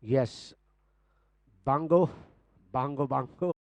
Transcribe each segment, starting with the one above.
Yes, Bango, Bango, Bango.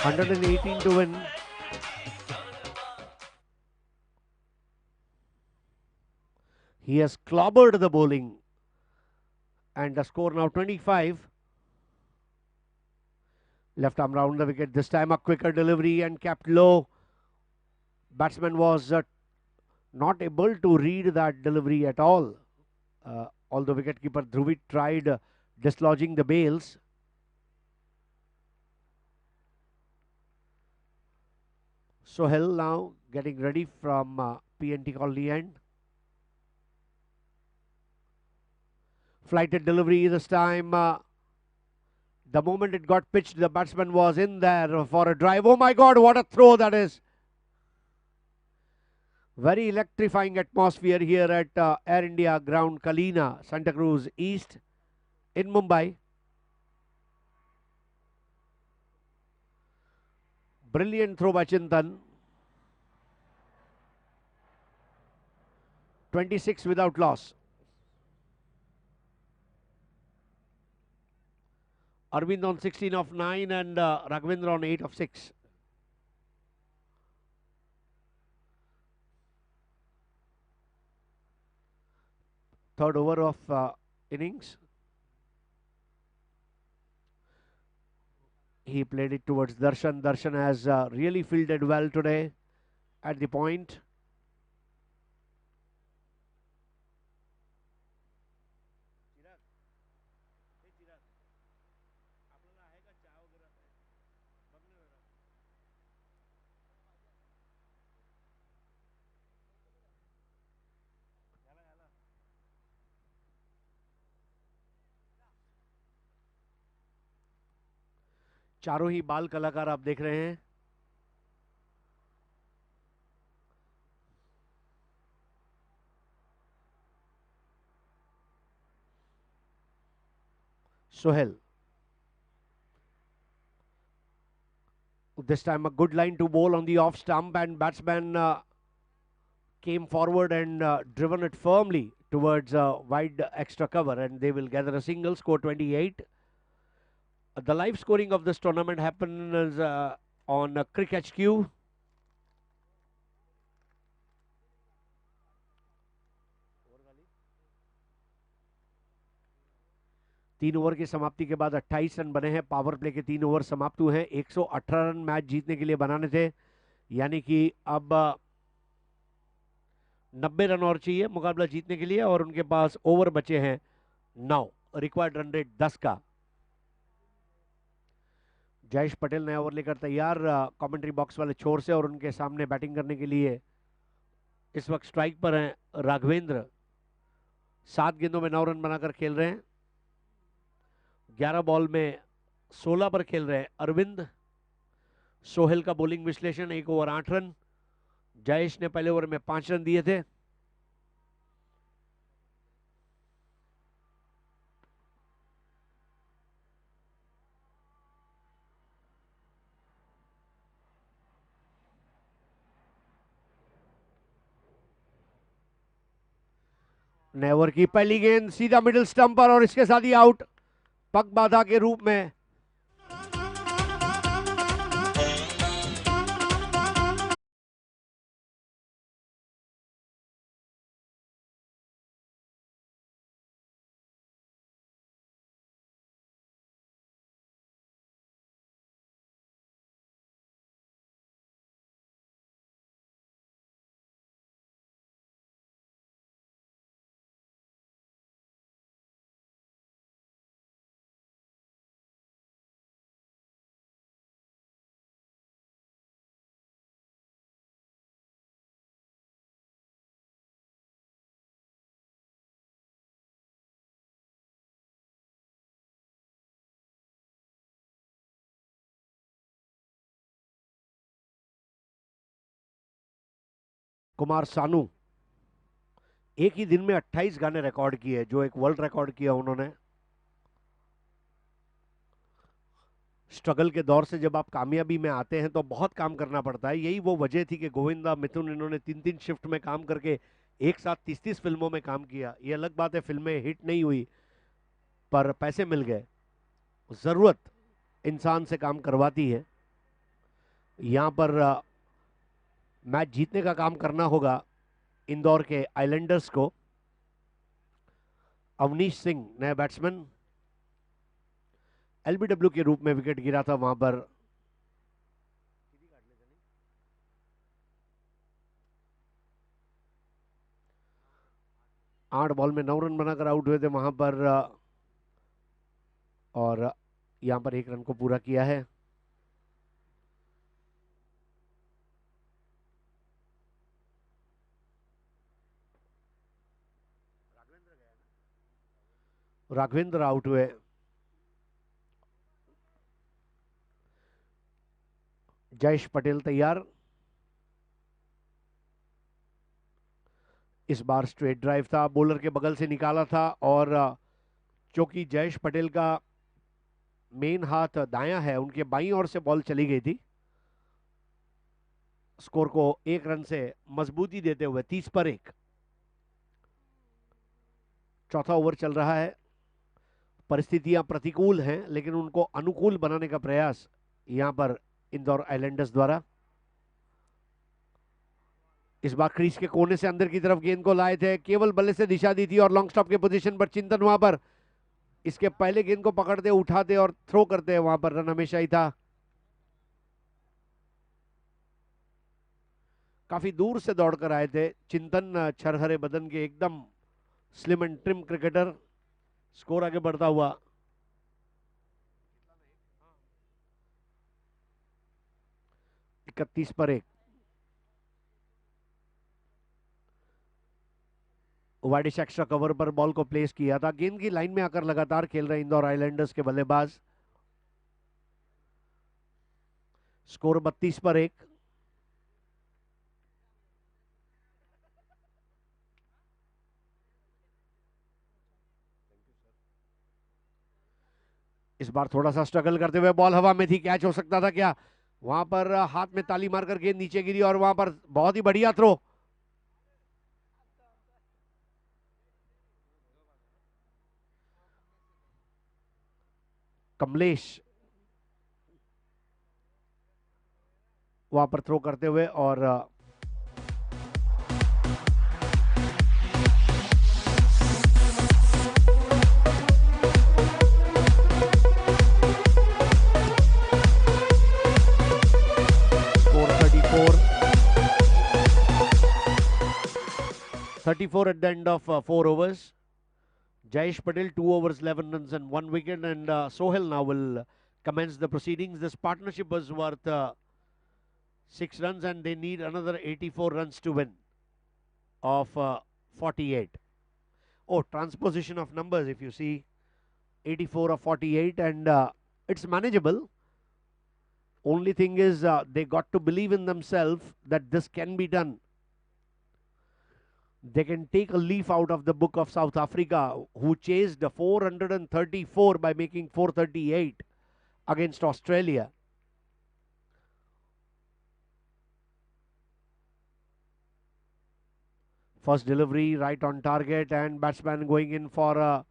118 to win. He has clobbered the bowling. And the score now 25. Left arm round the wicket. This time a quicker delivery and kept low. Batsman was not able to read that delivery at all. Although wicketkeeper Dhruvid tried dislodging the bails. Sohail now getting ready from PNT colony end. Flighted delivery this time. The moment it got pitched, the batsman was in there for a drive. Oh my God, what a throw that is. Very electrifying atmosphere here at Air India ground, Kalina, Santa Cruz East in Mumbai. Brilliant throw by Chintan. 26 without loss. Arvind on 16 of 9 and Raghavendra on 8 of 6. Third over of innings. He played it towards Darshan. Darshan has really fielded well today at the point. चारों ही बाल कलाकार आप देख रहे हैं. Sohail. This time a good line to bowl on the off stump, and batsman came forward and driven it firmly towards wide extra cover, and they will gather a single. Score 28. The live scoring of this tournament happens on Cricket HQ. तीन over की समाप्ति के बाद 28 run बने हैं. Power play के 3 over समाप्त हुए हैं. 118 रन मैच जीतने के लिए बनाने थे, यानी कि अब 90 रन और चाहिए मुकाबला जीतने के लिए, और उनके पास ओवर बचे हैं 9. रिक्वायर्ड रन रेट 10 का. जयेश पटेल नया ओवर लेकर तैयार कमेंट्री बॉक्स वाले छोर से, और उनके सामने बैटिंग करने के लिए इस वक्त स्ट्राइक पर हैं राघवेंद्र. 7 गेंदों में 9 रन बनाकर खेल रहे हैं. 11 बॉल में 16 पर खेल रहे हैं अरविंद. सोहेल का बॉलिंग विश्लेषण. 1 ओवर 8 रन. जयेश ने पहले ओवर में 5 रन दिए थे. नए ओवर की पहली गेंद सीधा मिडिल स्टंप पर, और इसके साथ ही आउट पग बाधा के रूप में. कुमार सानू एक ही दिन में 28 गाने रिकॉर्ड किए, जो एक वर्ल्ड रिकॉर्ड किया उन्होंने. स्ट्रगल के दौर से जब आप कामयाबी में आते हैं तो बहुत काम करना पड़ता है. यही वो वजह थी कि गोविंदा, मिथुन, इन्होंने 3-3 शिफ्ट में काम करके एक साथ 30-30 फिल्मों में काम किया. ये अलग बात है फिल्में हिट नहीं हुई, पर पैसे मिल गए. जरूरत इंसान से काम करवाती है. यहाँ पर मैच जीतने का काम करना होगा इंदौर के आइलैंडर्स को। अवनीश सिंह नए बैट्समैन, एलबीडब्ल्यू के रूप में विकेट गिरा था वहां पर। आठ बॉल में 9 रन बनाकर आउट हुए थे वहां पर, और यहां पर 1 रन को पूरा किया है। राघवेंद्र आउट हुए। जयेश पटेल तैयार। इस बार स्ट्रेट ड्राइव था, बॉलर के बगल से निकाला था, और चूंकि जयेश पटेल का मेन हाथ दायां है, उनके बाईं ओर से बॉल चली गई थी। स्कोर को 1 रन से मजबूती देते हुए 30 पर 1। चौथा ओवर चल रहा है। परिस्थितियां प्रतिकूल हैं, लेकिन उनको अनुकूल बनाने का प्रयास यहां पर इंदौर आइलैंडर्स द्वारा। इस बार क्रीज के कोने से अंदर की तरफ गेंद को लाए थे, केवल बल्ले से दिशा दी थी और लॉन्ग स्टॉप के पोजीशन पर चिंतन वहां पर इसके पहले गेंद को पकड़ते, उठाते और थ्रो करते, वहां पर रन हमेशा ही था। काफी दूर से दौड़कर आए थे चिंतन, छरहरे बदन के एकदम slim and trim cricketer. Score आगे बढ़ता हुआ 31 पर 1। वाइडिश एक्स्ट्रा कवर पर बॉल को प्लेस किया था, गेंद की लाइन में आकर लगातार खेल रहे इंदौर आइलैंडर्स के बल्लेबाज। स्कोर 32 पर 1। इस बार थोड़ा सा स्ट्रगल करते हुए बॉल हवा में थी, कैच हो सकता था क्या? वहां पर हाथ में ताली मारकर गेंद नीचे गिरी और वहां पर बहुत ही बढ़िया थ्रो। कमलेश वहां पर थ्रो करते हुए, और score 34 at the end of 4 overs. Jayesh Patel 2 overs 11 runs and 1 wicket, and Sohail now will commence the proceedings. This partnership was worth 6 runs and they need another 84 runs to win of 48. Oh, transposition of numbers, if you see, 84 of 48, and it's manageable. Only thing is they got to believe in themselves that this can be done. They can take a leaf out of the book of South Africa, who chased 434 by making 438 against Australia. First delivery right on target, and batsman going in for a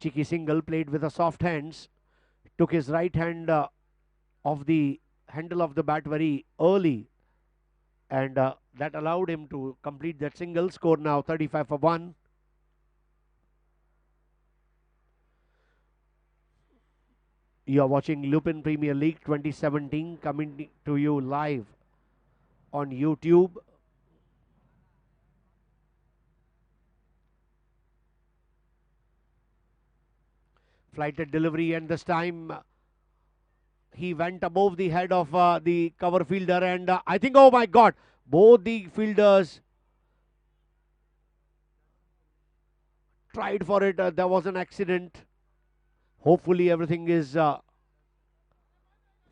cheeky single, played with a soft hands, took his right hand off the handle of the bat very early, and that allowed him to complete that single. Score now 35 for 1. You are watching Lupin Premier League 2017 coming to you live on YouTube. Flighted delivery, and this time he went above the head of the cover fielder, and I think, oh my God, both the fielders tried for it. There was an accident. Hopefully everything is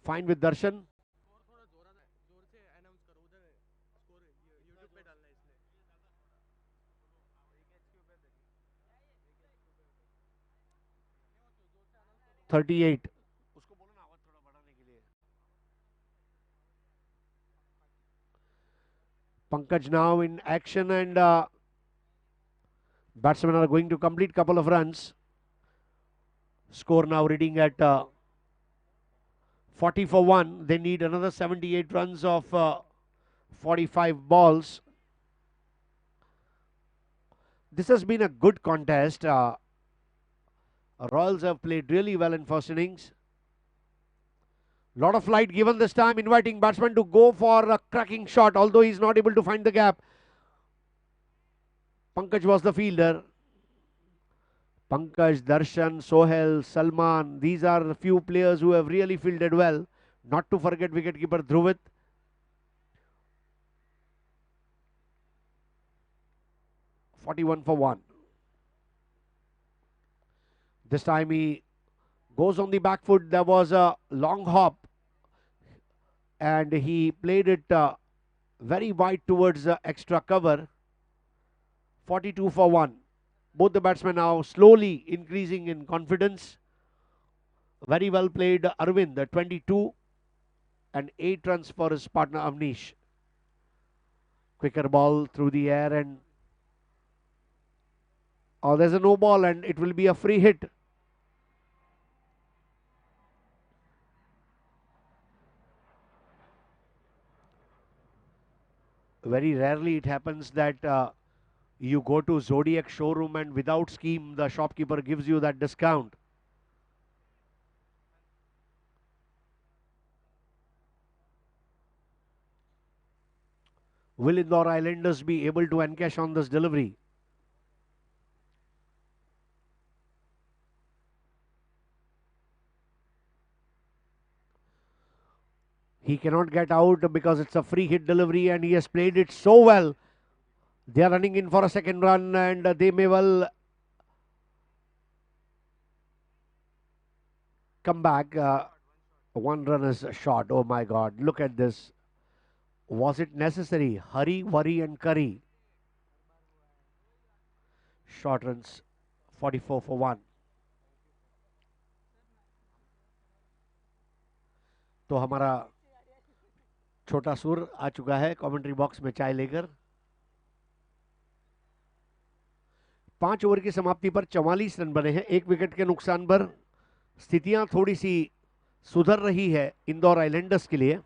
fine with Darshan. 38. Pankaj now in action, and batsmen are going to complete couple of runs. Score now reading at 40 for 1. They need another 78 runs of 45 balls. This has been a good contest. Royals have played really well in first innings. Lot of light given this time, inviting batsman to go for a cracking shot, although he's not able to find the gap. Pankaj was the fielder. Pankaj, Darshan, Sohail, Salman, these are the few players who have really fielded well. Not to forget wicketkeeper Dhruvit. "41 for 1. This time he goes on the back foot. There was a long hop and he played it very wide towards the extra cover. 42 for 1. Both the batsmen now slowly increasing in confidence. Very well played Arvind, 22 and 8 runs for his partner Avnish. Quicker ball through the air and there's a no ball and it will be a free hit. Very rarely it happens that you go to Zodiac showroom and without scheme the shopkeeper gives you that discount. Will Indore Islanders be able to encash on this delivery? He cannot get out because it's a free hit delivery and he has played it so well. They are running in for a second run and they may well come back. One run is short. Oh my God, look at this. Was it necessary? Hurry, worry and curry. Short runs, 44 for 1. तो हमारा छोटा सुर आ चुका है commentary box में चाय लेकर। 5 over की समाप्ति पर 44 रन बने हैं, 1 विकेट के नुकसान पर। स्थितियां थोड़ी सी सुधर रही है इंदौर आइलैंडर्स के लिए।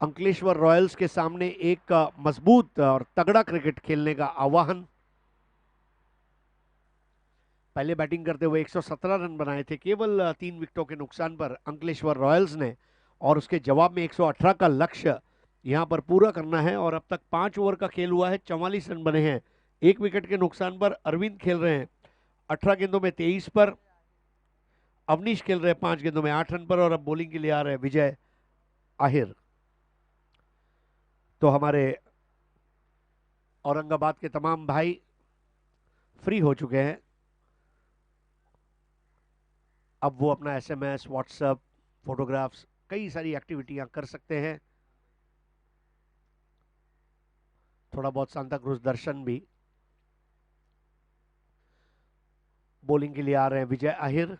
अंकलेश्वर रॉयल्स के सामने एक मजबूत और तगड़ा क्रिकेट खेलने का आह्वान। पहले बैटिंग करते हुए 117 रन बनाए थे केवल 3 विकेटों के नुकसान पर अंकलेश्वर रॉयल्स ने, और उसके जवाब में 118 का लक्ष्य यहां पर पूरा करना है। और अब तक 5 ओवर का खेल हुआ है, 44 रन बने हैं, 1 विकेट के नुकसान पर अरविंद खेल रहे हैं 18 गेंदों में 23 पर। अवनीश खेल रहे हैं 5 गेंदों में 8 रन पर और अब बॉलिंग के लिए आ रहे हैं विजय आहिर। तो हमारे औरंगाबाद के तमाम भाई फ्री हो चुके हैं। अब वो अपना SMS, व्हाट्सएप, फोटोग्राफ्स, कई सारी एक्टिविटियां कर सकते हैं। थोड़ा बहुत सांता क्रूज दर्शन भी। बॉलिंग के लिए आ रहे हैं विजय आहिर।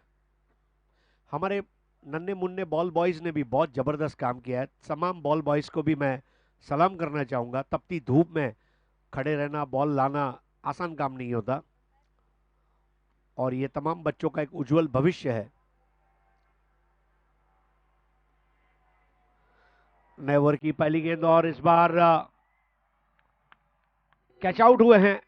हमारे नन्हे मुन्ने बॉल बॉयज ने भी बहुत जबरदस्त काम किया है। तमाम बॉल बॉयज को भी मैं सलाम करना चाहूंगा। तपती धूप में खड़े रहना, बॉल लाना आसान काम नहीं होता और ये तमाम बच्चों का एक उज्जवल भविष्य है। नए ओवर की पहली गेंद और इस बार कैच आउट हुए हैं।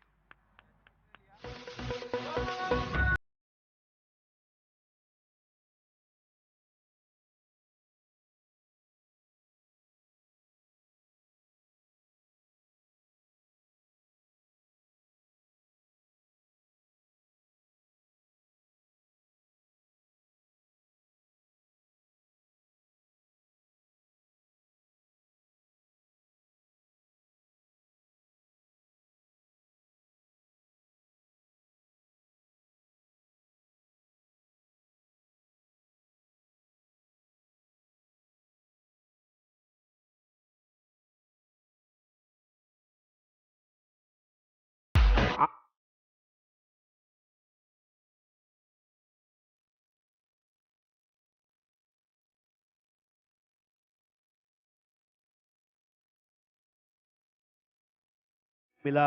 मिला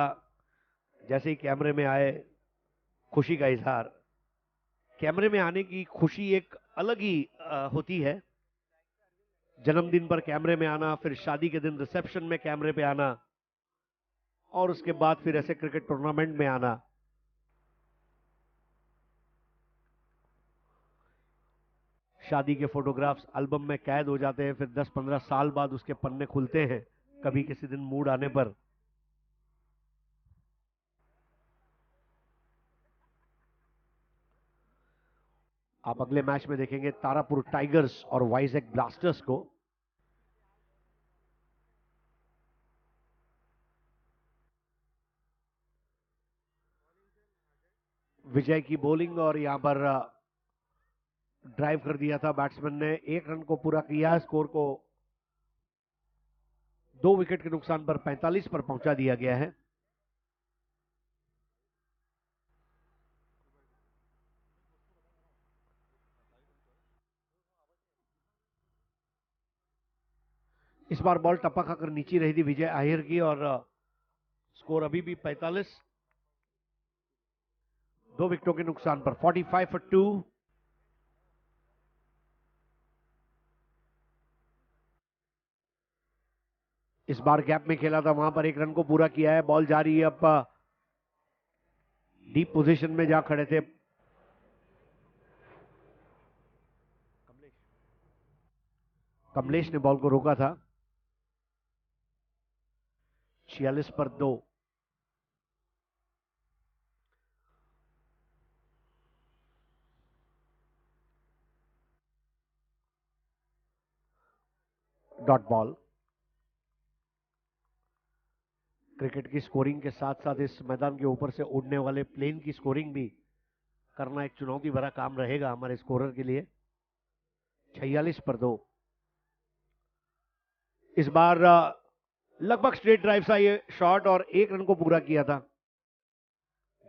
जैसे ही कैमरे में आए, खुशी का इजहार। कैमरे में आने की खुशी एक अलग ही होती है। जन्मदिन पर कैमरे में आना, फिर शादी के दिन रिसेप्शन में कैमरे पे आना, और उसके बाद फिर ऐसे क्रिकेट टूर्नामेंट में आना। शादी के फोटोग्राफ्स एल्बम में कैद हो जाते हैं, फिर 10-15 साल बाद उसके पन्ने खुलते हैं, कभी किसी दिन मूड आने पर। आप अगले मैच में देखेंगे तारापुर टाइगर्स और वाइजैक ब्लास्टर्स को। विजय की बॉलिंग, और यहां पर ड्राइव कर दिया था बैट्समैन ने, 1 रन को पूरा किया, स्कोर को 2 विकेट के नुकसान पर 45 पर पहुंचा दिया गया है। इस बार बॉल टप्पा खाकर नीचे रही थी विजय आहिर की, और स्कोर अभी भी 45, 2 विकेटों के नुकसान पर 45 for 2। इस बार गैप में खेला था, वहां पर 1 रन को पूरा किया है। बॉल जा रही है, अब डीप पोजीशन में जा खड़े थे कमलेश ने, बॉल को रोका था। 46 पर 2। Dot ball. क्रिकेट की स्कोरिंग के साथ साथ इस मैदान के ऊपर से उड़ने वाले प्लेन की स्कोरिंग भी करना एक चुनौती भरा काम रहेगा हमारे स्कोरर के लिए। 46 पर 2। इस बार लगभग स्ट्रेट ड्राइव सा ये शॉट, और 1 रन को पूरा किया था।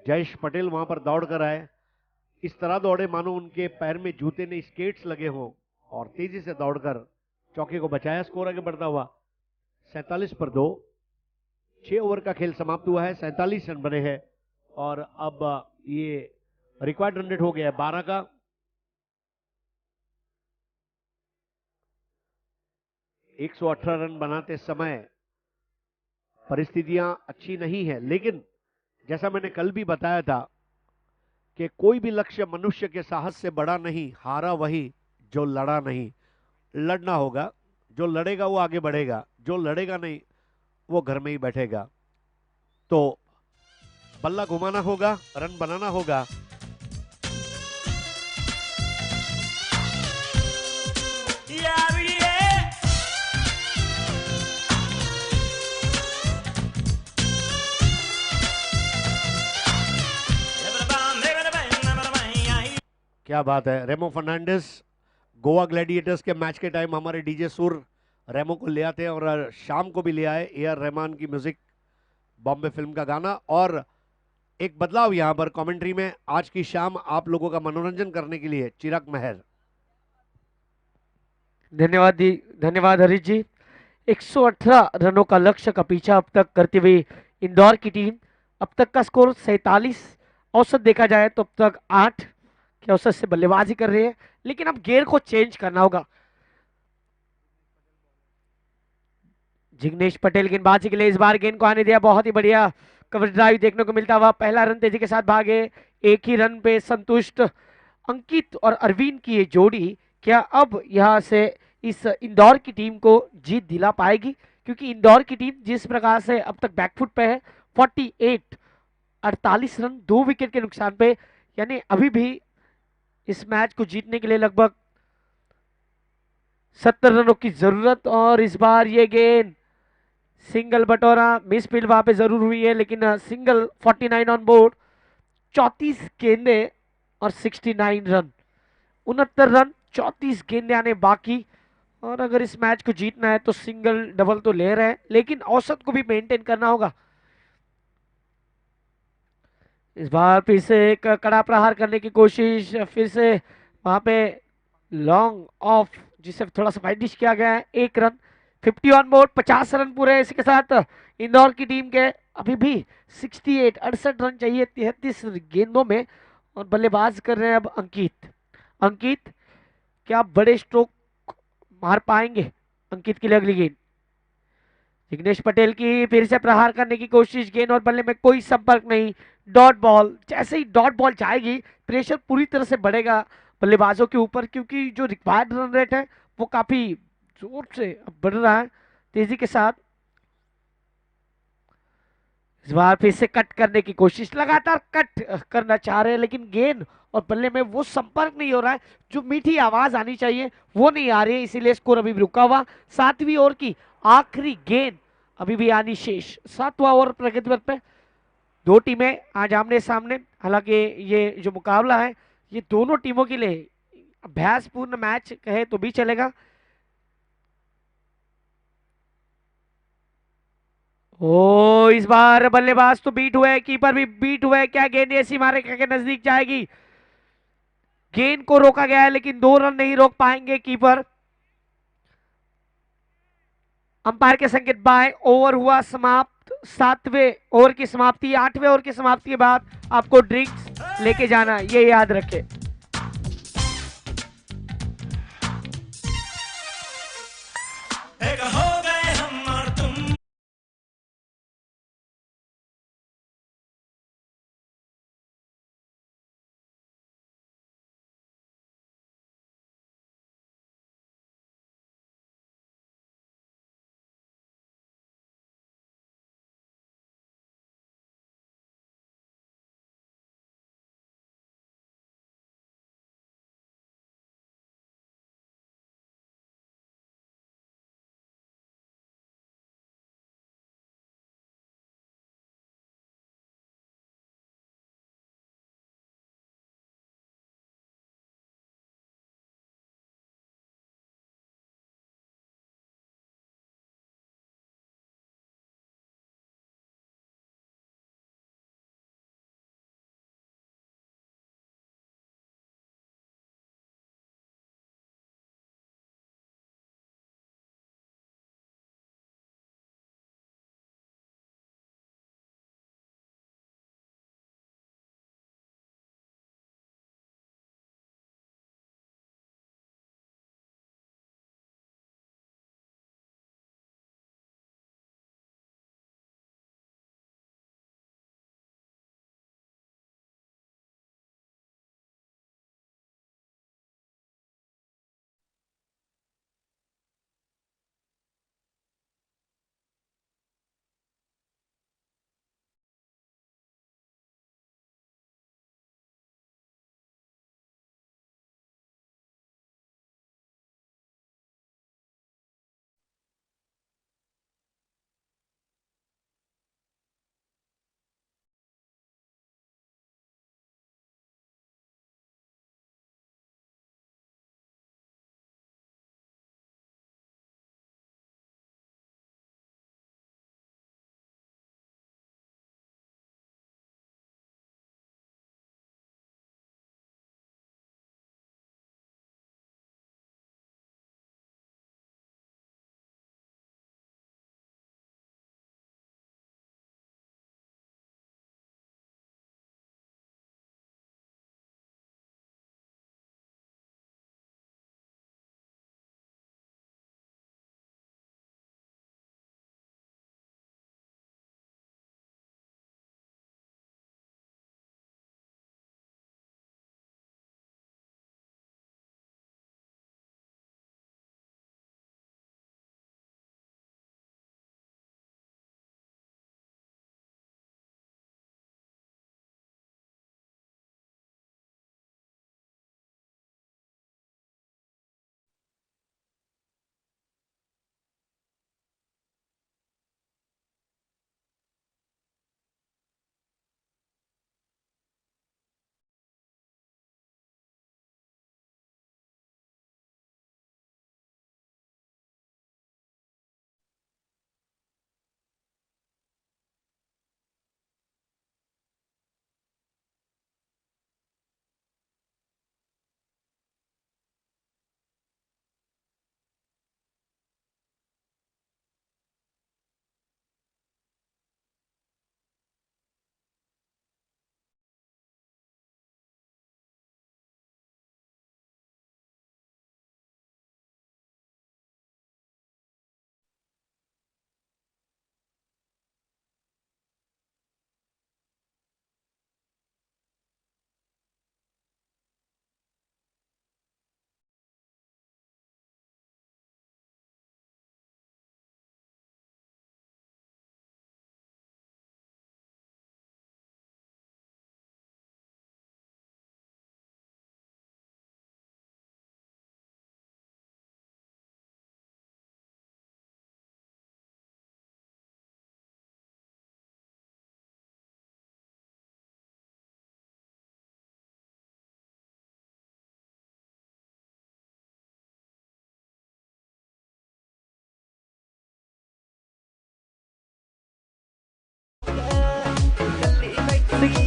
जयेश पटेल वहां पर दौड़ कर आए, इस तरह दौड़े मानो उनके पैर में जूते ने स्केट्स लगे हों, और तेजी से दौड़कर चौके को बचाया, स्कोर आगे बढ़ता हुआ 47 पर 2। 6 ओवर का खेल समाप्त हुआ है, 47 रन बने हैं, और अब ये रिक्वायर्ड रन रेट हो गया है 12 का। एक 118 रन बनाते समय परिस्थितियां अच्छी नहीं है, लेकिन जैसा मैंने कल भी बताया था कि कोई भी लक्ष्य मनुष्य के साहस से बड़ा नहीं, हारा वही जो लड़ा नहीं। लड़ना होगा, जो लड़ेगा वो आगे बढ़ेगा, जो लड़ेगा नहीं वो घर में ही बैठेगा। तो बल्ला घुमाना होगा, रन बनाना होगा। क्या बात है, रेमो फर्नांडिस। गोवा ग्लैडिएटर्स के मैच के टाइम हमारे डीजे सुर रेमो को ले आते हैं, और शाम को भी ले आए ए आर रहमान की म्यूजिक, बॉम्बे फिल्म का गाना। और एक बदलाव यहां पर कमेंट्री में, आज की शाम आप लोगों का मनोरंजन करने के लिए चिराग मेहर। धन्यवाद हरीश जी। 118 रनों का लक्ष्य का पीछा अब तक करती हुई इंदौर की टीम, अब तक का स्कोर 47, औसत देखा जाए तो अब तक 8 के औसत से बल्लेबाजी कर रही है, लेकिन अब गेयर को चेंज करना होगा। जिग्नेश पटेल गेंदबाजी के लिए इस बार गेंद को आने दिया, बहुत ही बढ़िया कवर ड्राइव देखने को मिलता हुआ, पहला रन तेजी के साथ भागे, एक ही रन पे संतुष्ट अंकित और अरविंद की ये जोड़ी क्या अब यहां से इस इंदौर की टीम को जीत दिला पाएगी? क्योंकि इंदौर की टीम जिस प्रकार से अब तक बैकफुट पे है, 48 रन 2 विकेट के नुकसान पे, यानी अभी भी इस मैच को जीतने के लिए लगभग 70 रनों की जरूरत। और इस बार ये गेंद सिंगल बटोरा, मिस फील्ड वहां पे जरूर हुई है, लेकिन सिंगल 49 ऑन बोर्ड, 34 गेंदे और 69 रन, 69 रन 34 गेंदे आने बाकी। और अगर इस मैच को जीतना है तो सिंगल डबल तो ले रहे हैं, लेकिन औसत को भी मेंटेन करना होगा। इस बार फिर से एक कड़ा प्रहार करने की कोशिश, फिर से वहां पे लॉन्ग ऑफ जिसे थोड़ा सा वाइडिश किया गया है, 1 रन, 50 ऑन बोर्ड, 50 रन पूरे। इसी के साथ इंदौर की टीम के अभी भी 68 रन चाहिए 33 गेंदों में, और बल्लेबाज कर रहे हैं अब अंकित। अंकित क्या बड़े स्ट्रोक मार पाएंगे? अंकित के लिए अगली गेंद। जिग्नेश पटेल की फिर से प्रहार करने की कोशिश, गेंद और बल्ले में कोई संपर्क नहीं, डॉट बॉल। जैसे ही डॉट बॉल जाएगी प्रेशर पूरी तरह से बढ़ेगा बल्लेबाजों के ऊपर, क्योंकि जो रिक्वायर्ड रन रेट है वो काफी जोर से बढ़ रहा है, तेजी के साथ। इस बार फिर से कट करने की कोशिश, लगातार कट करना चाह रहे हैं लेकिन गेंद और बल्ले में वो संपर्क नहीं हो रहा है, जो मीठी आवाज आनी चाहिए वो नहीं आ रही है, इसीलिए स्कोर अभी भी रुका हुआ। 7वीं ओवर की आखिरी गेंद अभी भी आनी शेष। 7वां ओवर प्रगति पथ पे, दो टीमें आज आमने सामने। हालांकि ये जो मुकाबला है ये दोनों टीमों के लिए अभ्यासपूर्ण मैच कहे तो भी चलेगा। ओ इस बार बल्लेबाज तो बीट हुए, कीपर भी बीट हुए, क्या गेंद ऐसी मारे के नजदीक जाएगी? गेंद को रोका गया है लेकिन 2 रन नहीं रोक पाएंगे कीपर। अंपायर के संकेत बाय, ओवर हुआ समाप्त। 7वें ओवर की समाप्ति, 8वें ओवर की समाप्ति के बाद आपको ड्रिंक्स लेके जाना, ये याद रखें।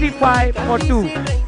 65 for 2.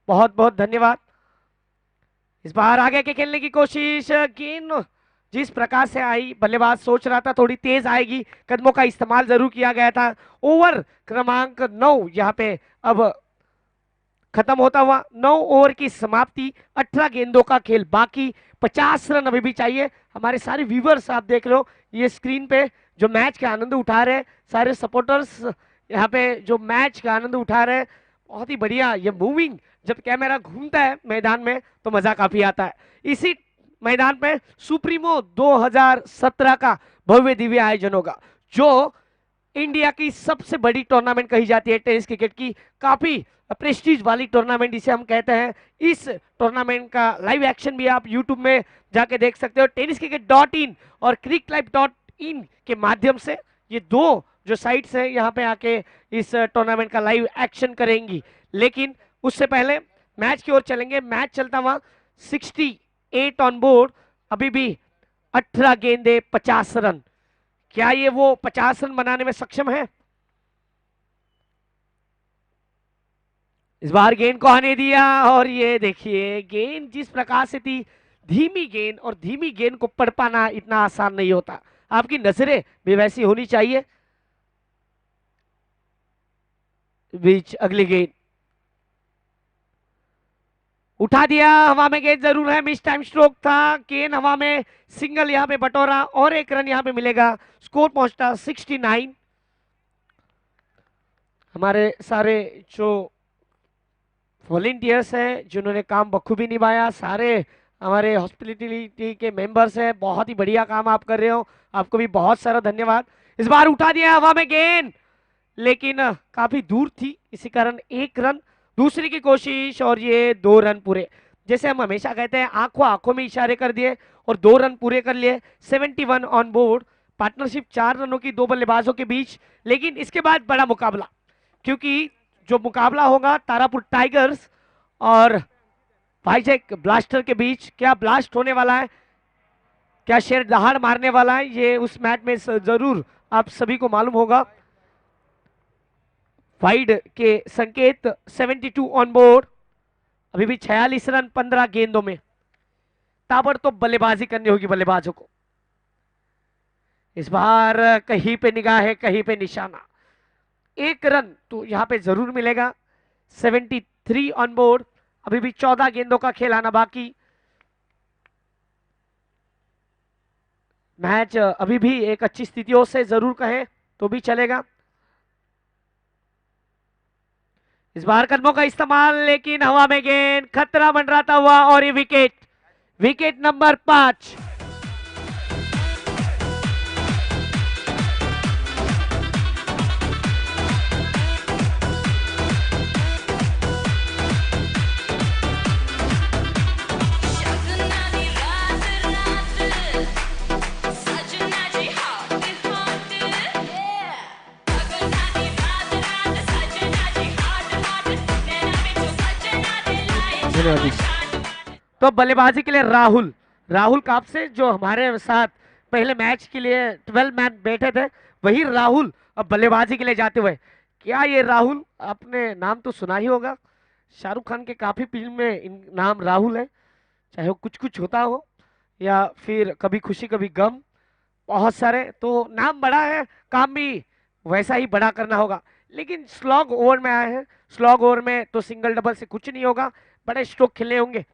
बहुत बहुत धन्यवाद। इस बार आगे के खेलने की कोशिश, गेंद जिस प्रकार से आई, बल्लेबाज सोच रहा था थोड़ी तेज आएगी, कदमों का इस्तेमाल जरूर किया गया था। ओवर क्रमांक 9 यहाँ पे अब खत्म होता हुआ, 9 ओवर की समाप्ति, 18 गेंदों का खेल बाकी, 50 रन अभी भी चाहिए। हमारे सारे व्यूवर्स आप देख लो ये स्क्रीन पे, जो मैच का आनंद उठा रहे हैं, सारे सपोर्टर्स यहाँ पे जो मैच का आनंद उठा रहे हैं, बहुत ही बढ़िया। ये मूविंग जब कैमरा घूमता है मैदान में तो मजा काफी आता है। इसी मैदान पे सुप्रीमो 2017 का भव्य दिव्य आयोजन होगा, जो इंडिया की सबसे बड़ी टूर्नामेंट कही जाती है टेनिस क्रिकेट की, काफी प्रेस्टीज वाली टूर्नामेंट इसे हम कहते हैं। इस टूर्नामेंट का लाइव एक्शन भी आप यूट्यूब में जाके देख सकते हो, टेनिस क्रिकेट डॉट इन और क्रिक लाइव डॉट इन के माध्यम से। ये दो जो साइट्स है यहाँ पे आके इस टूर्नामेंट का लाइव एक्शन करेंगी। लेकिन उससे पहले मैच की ओर चलेंगे। मैच चलता हुआ 68 ऑन बोर्ड, अभी भी 18 गेंदे 50 रन। क्या ये वो 50 रन बनाने में सक्षम है? इस बार गेंद को आने दिया, और ये देखिए गेंद जिस प्रकार से थी, धीमी गेंद, और धीमी गेंद को पढ़ पाना इतना आसान नहीं होता। आपकी नजरें भी वैसी होनी चाहिए। बीच अगली गेंद उठा दिया, हवा में गेंद जरूर है, मिस टाइम स्ट्रोक था, गेंद हवा में, सिंगल यहाँ पे बटोरा और एक रन यहाँ पे मिलेगा। स्कोर पहुंचता 69। हमारे सारे जो वॉलेंटियर्स हैं जिन्होंने काम बखूबी निभाया, सारे हमारे हॉस्पिटलिटी के मेंबर्स हैं, बहुत ही बढ़िया काम आप कर रहे हो, आपको भी बहुत सारा धन्यवाद। इस बार उठा दिया हवा में गेंद, लेकिन काफी दूर थी, इसी कारण एक रन। दूसरी की कोशिश और ये 2 रन पूरे। जैसे हम हमेशा कहते हैं, आंखों आंखों में इशारे कर दिए और 2 रन पूरे कर लिए। 71 ऑन बोर्ड, पार्टनरशिप 4 रनों की दो बल्लेबाजों के बीच। लेकिन इसके बाद बड़ा मुकाबला, क्योंकि जो मुकाबला होगा तारापुर टाइगर्स और वाइजैक ब्लास्टर के बीच। क्या ब्लास्ट होने वाला है, क्या शेर दहाड़ मारने वाला है, ये उस मैच में जरूर आप सभी को मालूम होगा। वाइड के संकेत, 72 ऑन बोर्ड, अभी भी 46 रन 15 गेंदों में। ताबड़तोड़ बल्लेबाजी करनी होगी बल्लेबाजों को। इस बार कहीं पे निगाह है, कहीं पे निशाना, एक रन तो यहां पे जरूर मिलेगा। 73 ऑन बोर्ड, अभी भी 14 गेंदों का खेल आना बाकी। मैच अभी भी एक अच्छी स्थितियों से जरूर कहें तो भी चलेगा। इस बार कदमों का इस्तेमाल, लेकिन हवा में गेंद, खतरा मंडराता हुआ, और ये विकेट, विकेट नंबर 5। तो बल्लेबाजी के लिए राहुल, राहुल कापसे जो हमारे साथ पहले मैच के लिए 12 मैन बैठे थे, वही राहुल अब बल्लेबाजी के लिए जाते हुए। क्या ये राहुल, आपने नाम तो सुना ही होगा, शाहरुख खान के काफी फिल्म में इन नाम राहुल है, चाहे वो कुछ कुछ होता हो या फिर कभी खुशी कभी गम, बहुत सारे तो नाम बड़ा है, काम भी वैसा ही बड़ा करना होगा। लेकिन स्लॉग ओवर में आए हैं, स्लॉग ओवर में तो सिंगल डबल से कुछ नहीं होगा, बड़े स्ट्रोक खेलने होंगे।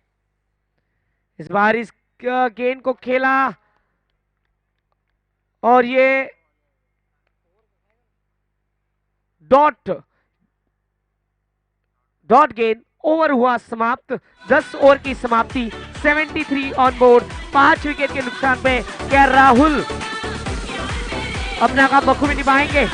इस बार इस गेंद को खेला, और ये डॉट, डॉट गेंद, ओवर हुआ समाप्त, 10 ओवर की समाप्ति, 73 ऑन बोर्ड, 5 विकेट के नुकसान पे। क्या राहुल अपना काम बखूबी निभाएंगे?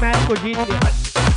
मैच को जीत लिया।